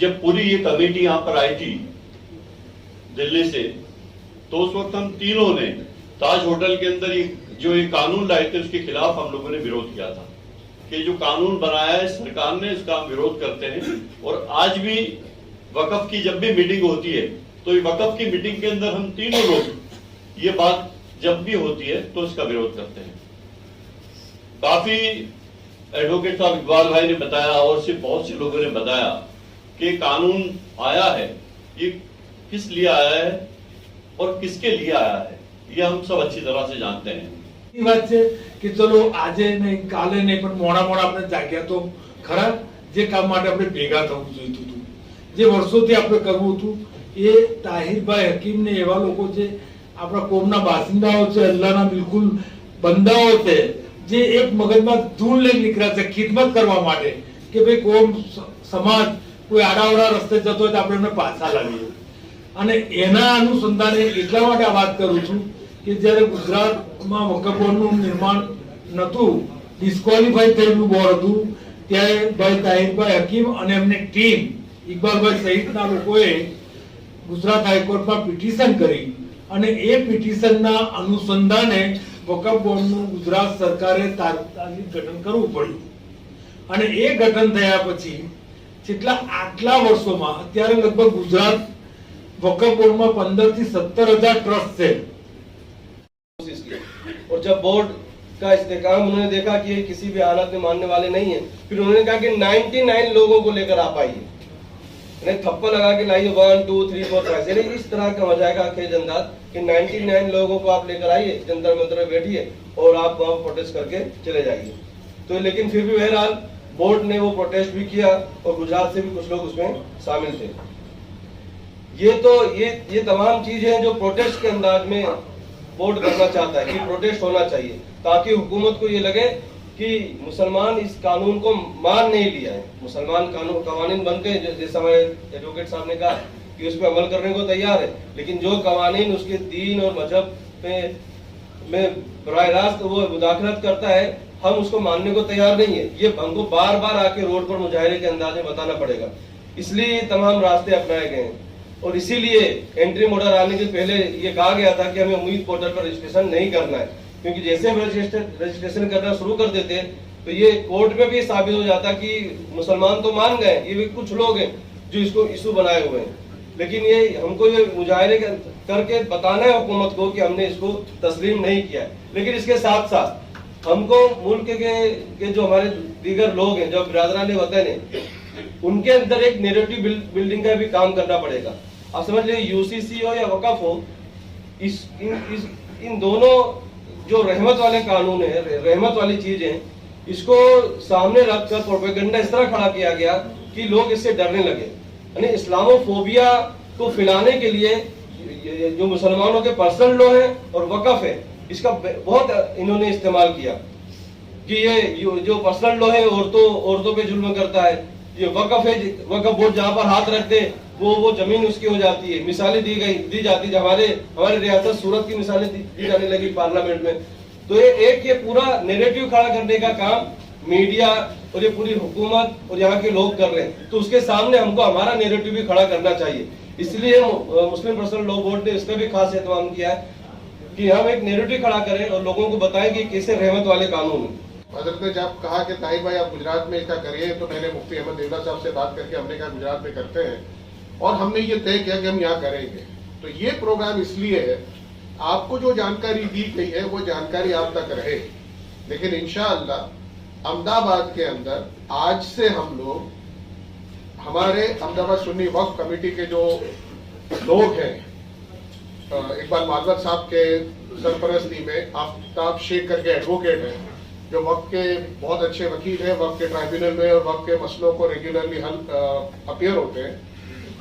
जब पूरी ये कमेटी यहाँ पर आई थी दिल्ली से, तो उस वक्त हम तीनों ने ताज होटल के अंदर ये कानून लाए थे, उसके खिलाफ हम लोगों ने विरोध किया था कि जो कानून बनाया है सरकार ने, इसका हम विरोध करते हैं। और आज भी वक्फ की जब भी मीटिंग होती है, तो ये वक्फ की मीटिंग के अंदर हम तीनों लोग ये बात जब भी होती है तो इसका विरोध करते हैं। काफी एडवोकेट साहब इकबाल भाई ने बताया और से बहुत से लोगों ने बताया कि कानून आया है, ये किस लिए आया है और किसके लिए आया है, ये हम सब अच्छी तरह से जानते हैं। એ વાત છે કે ચલો આજે નહીં કાલે નહીં પણ મોડા આપણે જાગ્યા તો ખરા, જે કામ માટે આપણે ભેગા થવું જોઈતું હતું, જે વર્ષોથી આપણે કરવું હતું, એ તાહિરભાઈ હકીમને એવા લોકો છે, આપણા કોમના બાસિંદાઓ છે, અલ્લાહના બિલકુલ બંદાઓ છે, જે એક મગજમાં ધૂળ લઈ નીકળ્યા છે ખિદમત કરવા માટે કે ભાઈ કોમ સમાજ કોઈ આડાવડા રસ્તે જતો હોય તો આપણે એમને પાછા લાવીએ। અને એના અનુસંધાને એટલા માટે આ વાત કરું છું કે જ્યારે ગુજરાતમાં વકફ બોર્ડનું નિર્માણ નહોતું, ડિસ્ક્વોલિફાઈ થયેલું બોર્ડ હતું, ત્યારે ભાઈ તાહિરભાઈ હકીમ અને એમની ટીમ ઇકબાલભાઈ સહિતના લોકોએ ગુજરાત હાઈકોર્ટમાં પિટિશન કરી અને એ પિટિશનના અનુસંધાને વકફ બોર્ડનું ગુજરાત સરકારે તાત્કાલિક ગઠન કરવું પડ્યું। અને એ ગઠન થયા પછી જેટલા આટલા વર્ષોમાં અત્યારે લગભગ ગુજરાત વકફ બોર્ડમાં 15 થી 17,000 ટ્રસ્ટ છે। और जब बोर्ड का इस्तेकाम उन्होंने देखा कि ये किसी भी हालत में मानने वाले नहीं है, फिर उन्होंने कहा कि 99 लोगों को लेकर आप आइए, थप्पा लगा के लाइए 1 2 3 4 5, यानी इस तरह का हो जाएगा खेज अंदाज कि 99 लोगों को आप लेकर आइए, जंतर मंतर में बैठिए और आप वहां प्रोटेस्ट करके चले जाइए। तो लेकिन फिर भी बहरहाल बोर्ड ने वो प्रोटेस्ट भी किया और गुजरात से भी कुछ लोग उसमें शामिल थे। ये तमाम चीजें हैं जो प्रोटेस्ट के अंदाज में बोर्ड करना चाहता है कि प्रोटेस्ट होना चाहिए, ताकि हुकूमत को ये लगे कि मुसलमान इस कानून को मान नहीं लिया है। मुसलमान कवानीन बनते हैं, जैसे हमारे एडवोकेट साहब ने कहा कि उस पर अमल करने को तैयार है, लेकिन जो कवानीन उसके दीन और मजहब में बराह रास्त वो मुदाखलत करता है, हम उसको मानने को तैयार नहीं है। ये हमको बार बार आके रोड पर मुजाहिरे के अंदाज में बताना पड़ेगा, इसलिए तमाम रास्ते अपनाए गए हैं। और इसीलिए एंट्री ऑर्डर आने के पहले ये कहा गया था कि हमें उम्मीद पोर्टल पर रजिस्ट्रेशन नहीं करना है, क्योंकि जैसे हम रजिस्ट्रेशन करना शुरू कर देते तो ये कोर्ट में भी साबित हो जाता कि मुसलमान तो मान गए, ये भी कुछ लोग हैं जो इसको इशू बनाए हुए हैं। लेकिन ये हमको ये मुजाहिरे करके बताना है हुकूमत को कि हमने इसको तस्लीम नहीं किया है। लेकिन इसके साथ साथ हमको मुल्क के जो हमारे दीगर लोग हैं, जो बिरादरान वतन है, उनके अंदर एक नेरेटिव बिल्डिंग का भी काम करना पड़ेगा। आप समझ लीजिए यूसीसी हो या वकफ हो, इन दोनों जो रहमत वाले कानून है, रहमत वाली चीज है, इसको सामने रखकर प्रोपेगेंडा इस तरह खड़ा किया गया कि लोग इससे डरने लगे। यानी इस्लामोफोबिया को फैलाने के लिए जो मुसलमानों के पर्सनल लॉ है और वकफ है, इसका बहुत इन्होंने इस्तेमाल किया कि ये जो पर्सनल लॉ है औरतों पे जुल्म करता है, ये वकफ है, वकफ बोर्ड जहाँ पर हाथ रखते वो जमीन उसकी हो जाती है। मिसालें दी जाती है, हमारे रियासत सूरत की मिसालें दी जाने लगी पार्लियामेंट में। तो ये पूरा नैरेटिव खड़ा करने का काम मीडिया और ये पूरी हुकूमत और यहाँ के लोग कर रहे हैं, तो उसके सामने हमको हमारा नैरेटिव भी खड़ा करना चाहिए। इसलिए मुस्लिम पर्सनल लॉ बोर्ड ने इसका भी खास एहतमाम किया है कि हम एक नैरेटिव खड़ा करें और लोगों को बताएं कि कैसे रहमत वाले कानून हैं। हजरत ने जब कहा कि ताहिर भाई आप गुजरात में इसका करिए, तो मैंने मुफ्ती अहमद देवला साहब से बात करके हमने कहा गुजरात में करते हैं और हमने ये तय किया कि हम यहाँ करेंगे। तो ये प्रोग्राम इसलिए है, आपको जो जानकारी दी गई है वो जानकारी आप तक रहे, लेकिन इंशाअल्लाह अहमदाबाद के अंदर आज से हम लोग हमारे अहमदाबाद सुन्नी वक्फ कमेटी के जो लोग हैं, इकबाल मालवत साहब के सरपरस्ती में आफ्ताब शेख करके एडवोकेट हैं, जो वक्फ के बहुत अच्छे वकील हैं, वक्फ के ट्राइब्यूनल में और वक्फ के मसलों को रेगुलरली अपीयर होते हैं,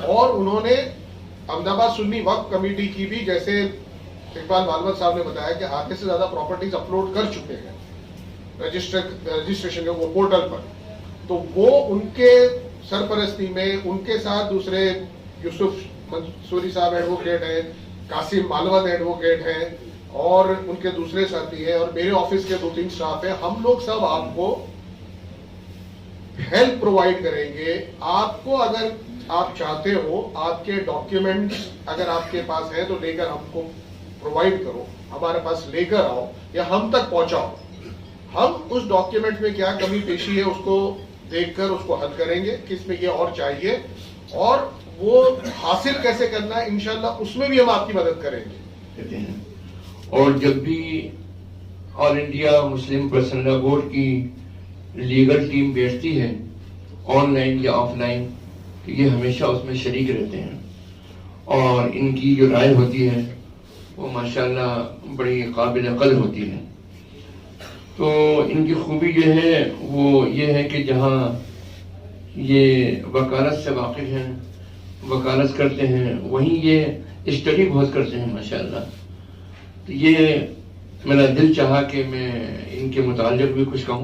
और उन्होंने अहमदाबाद सुन्नी वक्फ कमेटी की भी, जैसे इकबाल मालवत साहब ने बताया कि आधे से ज्यादा प्रॉपर्टीज अपलोड कर चुके हैं रजिस्ट्रेशन के वो पोर्टल पर, तो वो उनके सरपरस्ती में उनके साथ दूसरे यूसुफ मंसूरी साहब एडवोकेट हैं, कासिम मालवत एडवोकेट हैं और उनके दूसरे साथी हैं, और मेरे ऑफिस के 2-3 स्टाफ हैं। हम लोग सब आपको हेल्प प्रोवाइड करेंगे। आपको अगर आप चाहते हो, आपके डॉक्यूमेंट्स अगर आपके पास है तो लेकर हमको प्रोवाइड करो, हमारे पास लेकर आओ या हम तक पहुंचाओ। हम उस डॉक्यूमेंट में क्या कमी पेशी है उसको देखकर उसको हल करेंगे, किस में ये और चाहिए और वो हासिल कैसे करना है, इंशाल्लाह उसमें भी हम आपकी मदद करेंगे। कहते हैं। और जब भी all India Muslim personal law board की लीगल टीम बैठती है ऑनलाइन या ऑफलाइन, तो ये हमेशा उसमें शरीक रहते हैं और इनकी जो राय होती है वो माशाल्लाह बड़ी काबिल अकल होती है। तो इनकी खूबी जो है वो ये है कि जहाँ ये वकालत से वाकिफ हैं, वकालत करते हैं, वहीं ये स्टडी बहुत करते हैं माशाल्लाह। तो ये मेरा दिल चाहा कि मैं इनके मुताल्लिक़ भी कुछ कहूँ।